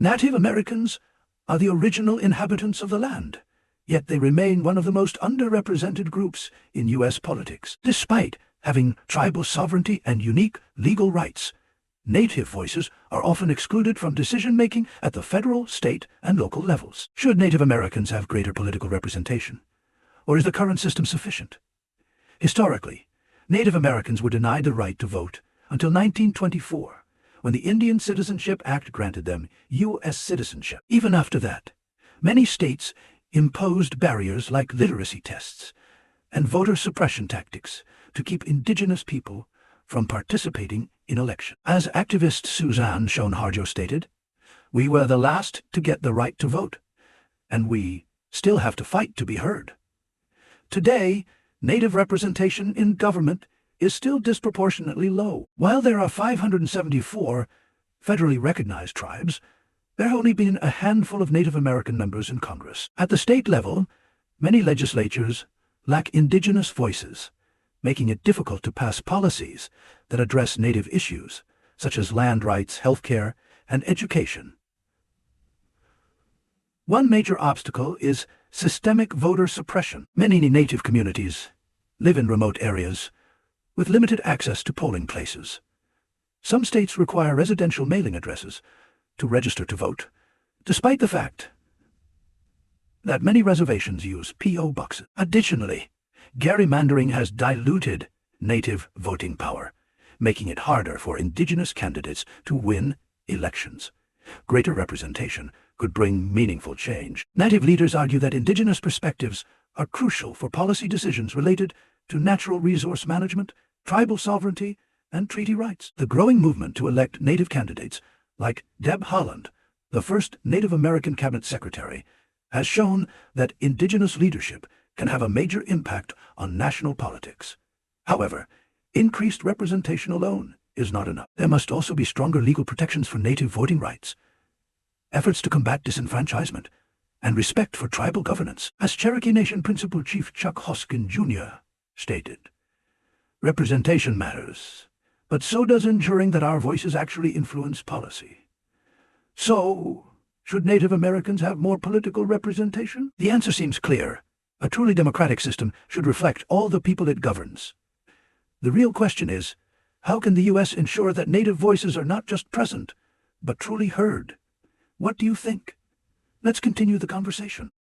Native Americans are the original inhabitants of the land, yet they remain one of the most underrepresented groups in U.S. politics. Despite having tribal sovereignty and unique legal rights, Native voices are often excluded from decision-making at the federal, state, and local levels. Should Native Americans have greater political representation? Or is the current system sufficient? Historically, Native Americans were denied the right to vote until 1924, when the Indian Citizenship Act granted them U.S. citizenship. Even after that, many states imposed barriers like literacy tests and voter suppression tactics to keep indigenous people from participating in elections. As activist Suzanne Shonharjo stated, "We were the last to get the right to vote, and we still have to fight to be heard." Today, Native representation in government is still disproportionately low. While there are 574 federally recognized tribes, there have only been a handful of Native American members in Congress. At the state level, many legislatures lack indigenous voices, making it difficult to pass policies that address Native issues, such as land rights, healthcare, and education. One major obstacle is systemic voter suppression. Many Native communities live in remote areas with limited access to polling places. Some states require residential mailing addresses to register to vote, despite the fact that many reservations use P.O. boxes. Additionally, gerrymandering has diluted Native voting power, making it harder for indigenous candidates to win elections. Greater representation could bring meaningful change. Native leaders argue that indigenous perspectives are crucial for policy decisions related to natural resource management, tribal sovereignty, and treaty rights. The growing movement to elect Native candidates, like Deb Haaland, the first Native American cabinet secretary, has shown that indigenous leadership can have a major impact on national politics. However, increased representation alone is not enough. There must also be stronger legal protections for Native voting rights, efforts to combat disenfranchisement, and respect for tribal governance. As Cherokee Nation Principal Chief Chuck Hoskin Jr. stated, "Representation matters, but so does ensuring that our voices actually influence policy." So, should Native Americans have more political representation? The answer seems clear. A truly democratic system should reflect all the people it governs. The real question is, how can the U.S. ensure that Native voices are not just present, but truly heard? What do you think? Let's continue the conversation.